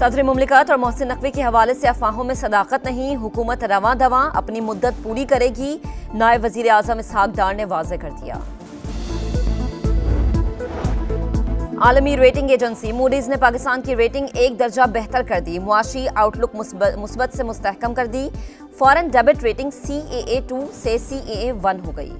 सदर मुमलिकत और मोहसिन नकवी के हवाले से अफवाहों में सदाकत नहीं, हुकूमत रवां दवां अपनी मुद्दत पूरी करेगी, नायब वजीर आजम इसहाक डार ने वाज़ेह कर दिया। आलमी रेटिंग एजेंसी मूडीज ने पाकिस्तान की रेटिंग 1 दर्जा बेहतर कर दी, मुआशी आउटलुक मुस्बत से मुस्तहकम कर दी। फॉरेन डेबिट रेटिंग CAA2 से CAA1 हो गई।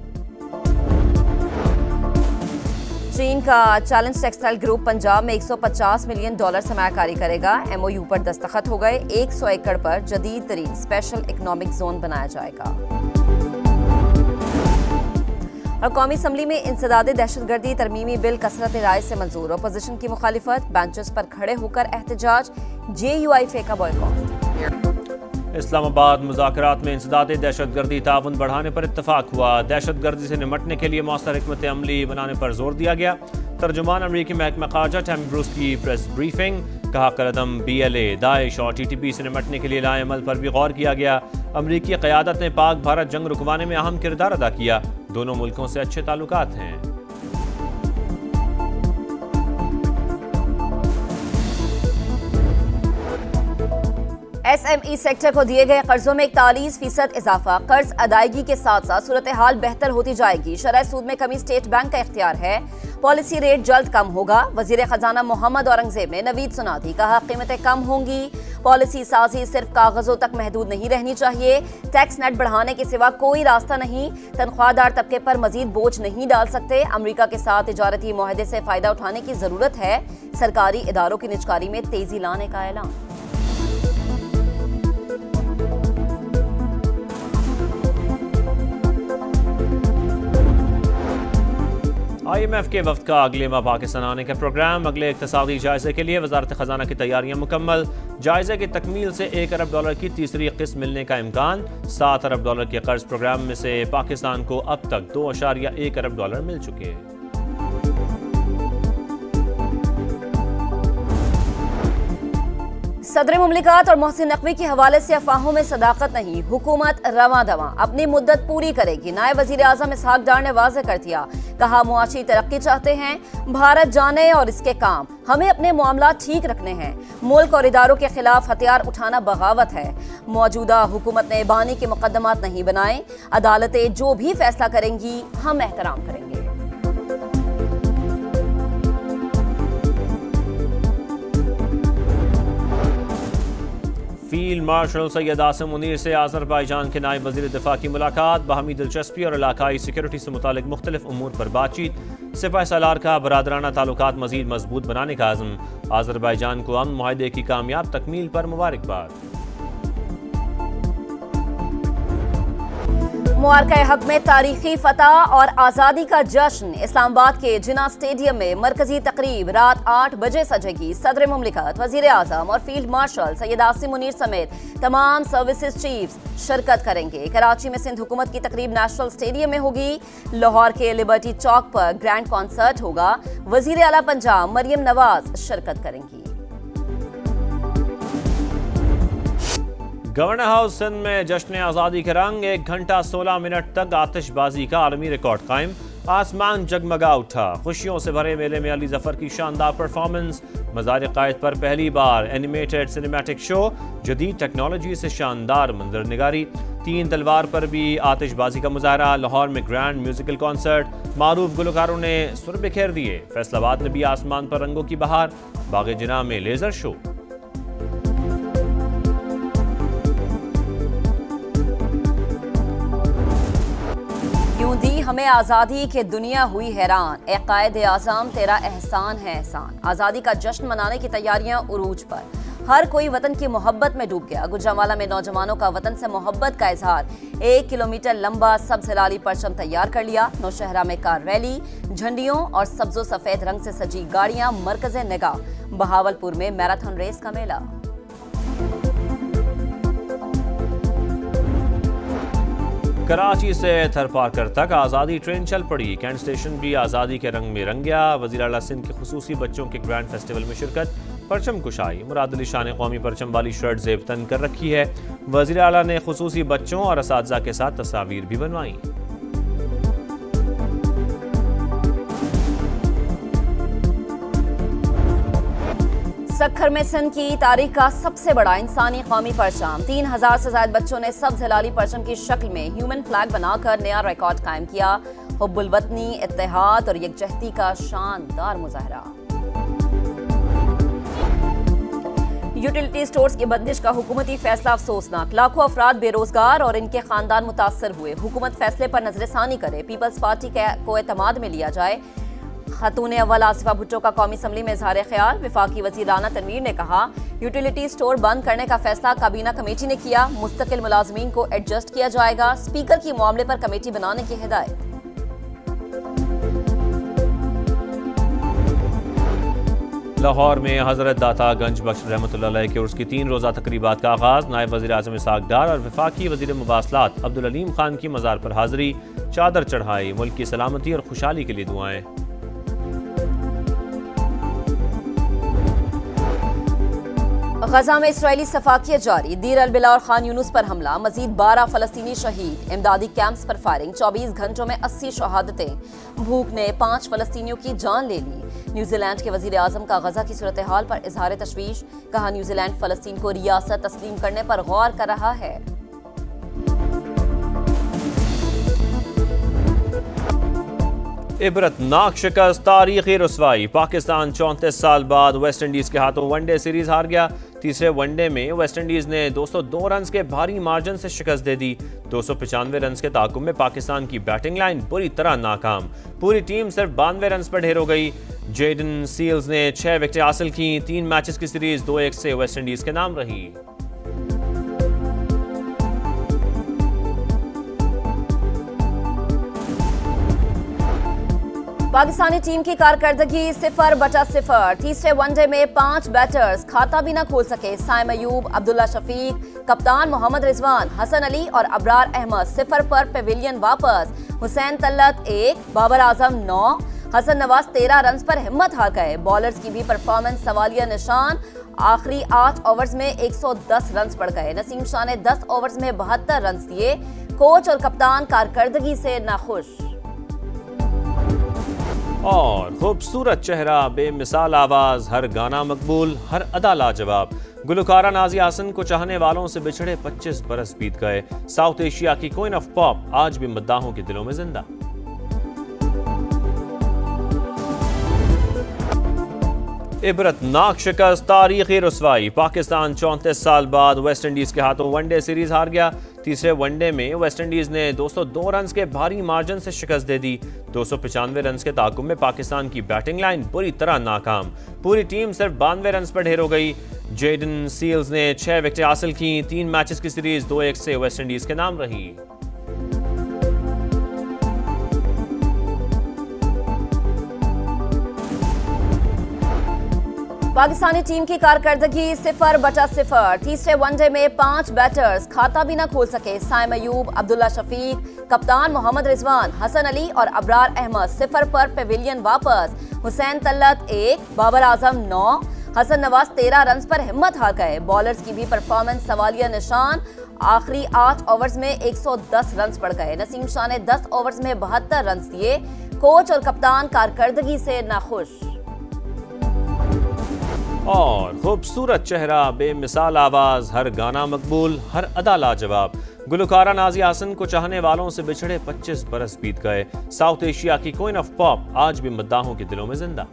चीन का चैलेंज टेक्सटाइल ग्रुप पंजाब में $150 मिलियन सरमायाकारी करेगा। MOU पर दस्तखत हो गए। 100 एकड़ पर जदीद तरीन स्पेशल इकनॉमिक जोन बनाया जाएगा। और कौमी असम्बली में इंसदादे दहशतगर्दी तरमीमी बिल कसरत राय से मंजूर। अपोजिशन की मुखालिफत, बेंचेस पर खड़े होकर एहतजाज, JUIF का बॉयकॉट। इस्लामाबाद मुज़ाकरात में इंसदादे दहशतगर्दी ताउन बढ़ाने पर इत्तफाक हुआ। दहशतगर्दी से निमटने के लिए मौसर हिकमत अमली बनाने पर जोर दिया गया। तर्जुमान अमरीकी महकमा खारजा टैमी ब्रूस की प्रेस ब्रीफिंग, कहा कदम BLA, दाइश और TTP से निमटने के लिए लाए अमल पर भी गौर किया गया। अमरीकी क़यादत ने पाक भारत जंग रुकवाने में अहम किरदार अदा किया। दोनों मुल्कों से अच्छे ताल्लुकात हैं। SME सेक्टर को दिए गए कर्जों में 41% इजाफा। कर्ज अदायगी के साथ साथ सूरत हाल बेहतर होती जाएगी। शरह सूद में कमी स्टेट बैंक का इख्तियार है। पॉलिसी रेट जल्द कम होगा। वजीर खजाना मोहम्मद औरंगजेब ने नवीद सुना दी, कहा कीमतें कम होंगी। पॉलिसी साजी सिर्फ कागजों तक महदूद नहीं रहनी चाहिए। टैक्स नेट बढ़ाने के सिवा कोई रास्ता नहीं। तनख्वाहदार तबके पर मजीद बोझ नहीं डाल सकते। अमरीका के साथ तिजारती मुआहदे से फायदा उठाने की जरूरत है। सरकारी इदारों की निजकारी में तेजी लाने का ऐलान। IMF के वफ्द का अगले माह पाकिस्तान आने का प्रोग्राम। अगले इक़्तिसादी जायजे के लिए वजारत खजाना की तैयारियां मुकम्मल। जायजे की तकमील से $1 अरब की तीसरी किस्त मिलने का इम्कान। $7 अरब के कर्ज प्रोग्राम में से पाकिस्तान को अब तक $2.1 अरब मिल चुके हैं। सदर मुमलिकत और मोहसिन नकवी के हवाले से अफवाहों में सदाकत नहीं, हुकूमत रवां दवां अपनी मुद्दत पूरी करेगी। नायब वजीर आजम इसहाक डार ने वाज़ेह कर दिया, कहा मुआशी तरक्की चाहते हैं, भारत जाने और इसके काम, हमें अपने मामला ठीक रखने हैं। मुल्क और इदारों के खिलाफ हथियार उठाना बगावत है। मौजूदा हुकूमत ने बानी के मुकदमात नहीं बनाए। अदालतें जो भी फैसला करेंगी हम एहतराम करेंगे। फील्ड मार्शल सैयद आसिम मुनीर से आज़रबाईजान के नायब वज़ीर दिफ़ा की मुलाकात। बाहमी दिलचस्पी और इलाकाई सिक्योरिटी से मुतालिक मुख्तलिफ उमूर पर बातचीत। सिपाही सालार का बरादराना ताल्लुकात मज़ीद मजबूत बनाने का आज़म। आज़रबाईजान को अमन मुआहदे की कामयाब तकमील पर मुबारकबाद। मुबारका हक में तारीखी फतह और आज़ादी का जश्न। इस्लामाबाद के जिना स्टेडियम में मरकजी तकरीब रात 8 बजे सजेगी। सदर मुमलिकत, वजीर आजम और फील्ड मार्शल सैयद आसिम मुनीर समेत तमाम सर्विसेज चीफ्स शिरकत करेंगे। कराची में सिंध हुकूमत की तकरीब नेशनल स्टेडियम में होगी। लाहौर के लिबर्टी चौक पर ग्रैंड कॉन्सर्ट होगा। वजीर आला पंजाब मरियम नवाज शिरकत करेंगी। गवर्नर हाउस सिंध में जश्न आज़ादी के रंग। 1 घंटा 16 मिनट तक आतिशबाजी का आलमी रिकॉर्ड कायम। आसमान जगमगा उठा। खुशियों से भरे मेले में अली जफर की शानदार परफॉर्मेंस। मज़ार क़ायद पर पहली बार एनिमेटेड सिनेमैटिक शो। जदीद टेक्नोलॉजी से शानदार मंजर निगारी। 3 तलवार पर भी आतिशबाजी का मुजाहरा। लाहौर में ग्रैंड म्यूजिकल कॉन्सर्ट। मारूफ गुलकारों ने सुर बिखेर दिए। फैसलाबाद में भी आसमान पर रंगों की बहार। बाग़ जिना में लेजर शो। यूं दी हमें आज़ादी के दुनिया हुई हैरान। ए कायद आज़म तेरा एहसान है एहसान। आज़ादी का जश्न मनाने की तैयारियां उरूज पर। हर कोई वतन की मोहब्बत में डूब गया। गुजरांवाला में नौजवानों का वतन से मोहब्बत का इजहार। 1 किलोमीटर लंबा सब्ज हिलाली परचम तैयार कर लिया। नौशहरा में कार रैली, झंडियों और सब्जो सफेद रंग से सजी गाड़ियां मरकज़े निगाह। बहावलपुर में मैराथन रेस का मेला। कराची से थरपारकर तक आज़ादी ट्रेन चल पड़ी। कैंट स्टेशन भी आज़ादी के रंग में रंग गया। वज़ीर आला सिंध के खुसूसी बच्चों के ग्रैंड फेस्टिवल में शिरकत। परचम कुशाई। मुराद अली शाह ने कौमी परचम वाली शर्ट जेब तन कर रखी है। वज़ीर आला ने खुसूसी बच्चों और असातिज़ा के साथ तस्वीर भी बनवाई। सखर में सिंध की तारीख का सबसे बड़ा इंसानी कौमी परचम। 3000 से ज्यादा बच्चों ने सब्ज हिलाली परचम की शक्ल में ह्यूमन फ्लैग बनाकर नया रिकॉर्ड कायम किया। हुब्बुल वतनी, इत्तेहाद और यकजहती का शानदार मुजाहरा। यूटिलिटी स्टोर्स की बंदिश का हुकूमती फैसला अफसोसनाक। लाखों अफराद बेरोजगार और इनके खानदान मुतासर हुए। हुकूमत फैसले पर नजरसानी करे, पीपल्स पार्टी को एतमाद में लिया जाए। खातून अव्वल आसिफा भुट्टो का कौमी असम्बली में इजहार ख्याल। वफाकी वज़ीर राना तनवीर ने कहा, यूटिलिटी स्टोर बंद करने का फैसला काबीना कमेटी ने किया। मुस्तकिल मुलाजमीन को एडजस्ट किया जाएगा। स्पीकर की मामले पर कमेटी बनाने की हिदायत। लाहौर में हजरत दाता गंज बख्श रहमतुल्लाह अलैह के उर्स की 3 रोज़ा तकरीबात का आगाज। नायब वज़ीर आज़म इसहाक डार और वफाकी वज़ीर मुवासलात अब्दुल अलीम खान की मज़ार पर हाज़री, चादर चढ़ाई। मुल्क की सलामती और खुशहाली के लिए दुआएं। गजा में इसराइली सफाकियत जारी। दीर अल-बिला और खान यूनुस पर हमला, मजीद 12 फलस्तीनी शहीद। इमदादी कैंप्स पर फायरिंग, 24 घंटों में 80 शहादतें। भूख ने 5 फलस्तीनियों की जान ले ली। न्यूजीलैंड के वजीर आजम का गजा की सूरत हाल पर इजहार तशवीश। कहा, न्यूजीलैंड फलस्तीन को रियासत तस्लीम करने पर गौर कर रहा है। इबरतनाक शिकस्त, तारीखी रुसवाई। पाकिस्तान 34 साल बाद वेस्ट इंडीज के हाथों वनडे सीरीज हार गया। तीसरे वनडे में वेस्ट इंडीज ने 202 रन के भारी मार्जिन से शिकस्त दे दी। 295 रन के ताकुब में पाकिस्तान की बैटिंग लाइन बुरी तरह नाकाम। पूरी टीम सिर्फ 92 रन पर ढेर हो गई। जेडन सील्स ने 6 विकेटें हासिल की। 3 मैचेस की सीरीज 2-1 से वेस्ट इंडीज के नाम रही। पाकिस्तानी टीम की कारकर्दगी 0/0। तीसरे वनडे में 5 बैटर्स खाता भी न खोल सके। साइम अयूब, अब्दुल्ला शफीक, कप्तान मोहम्मद रिजवान, हसन अली और अबरार अहमद 0 पर पेविलियन वापस। हुसैन तल्लत 1, बाबर आजम 9, हसन नवाज 13 रन पर हिम्मत हार गए। बॉलर्स की भी परफॉर्मेंस सवालिया निशान। आखिरी 8 ओवर्स में 110 रन पड़ गए। नसीम शाह ने 10 ओवर्स में 72 रन दिए। कोच और कप्तान कारकर्दगी से नाखुश। और खूबसूरत चेहरा, बेमिसाल आवाज, हर गाना मकबूल, हर अदा लाजवाब। गुलकारा नाज़िया हसन को चाहने वालों से बिछड़े 25 बरस बीत गए। साउथ एशिया की क्वीन ऑफ पॉप आज भी मद्दाहों के दिलों में जिंदा। इबरतनाक शिकस्त, तारीखी रुसवाई। पाकिस्तान 34 साल बाद वेस्ट इंडीज के हाथों वनडे सीरीज हार गया। तीसरे वनडे में वेस्ट इंडीज ने 202 रन के भारी मार्जिन से शिकस्त दे दी। 295 रन के ताकुब में पाकिस्तान की बैटिंग लाइन बुरी तरह नाकाम। पूरी टीम सिर्फ 92 रन पर ढेर हो गई। जेडन सील्स ने 6 विकेटें हासिल की। 3 मैचेस की सीरीज 2-1 से वेस्ट इंडीज के नाम रही। पाकिस्तानी टीम की कारकर्दगी 0/0। तीसरे वनडे में 5 बैटर्स खाता भी न खोल सके। साइम अयूब, अब्दुल्ला शफीक, कप्तान मोहम्मद रिजवान, हसन अली और अबरार अहमद 0 पर पेविलियन वापस। हुसैन तल्लत 1, बाबर आजम 9, हसन नवाज 13 रन पर हिम्मत हार गए। बॉलर्स की भी परफॉर्मेंस सवालिया निशान। आखिरी 8 ओवर्स में 110 रन पड़ गए। नसीम शाह ने 10 ओवर्स में 72 रन दिए। कोच और कप्तान कारकर्दगी से नाखुश। और खूबसूरत चेहरा, बेमिसाल आवाज, हर गाना मकबूल, हर अदा लाजवाब। गुलकारा नाज़िया हसन को चाहने वालों से बिछड़े 25 बरस बीत गए। साउथ एशिया की क्वीन ऑफ पॉप आज भी मद्दाहों के दिलों में जिंदा।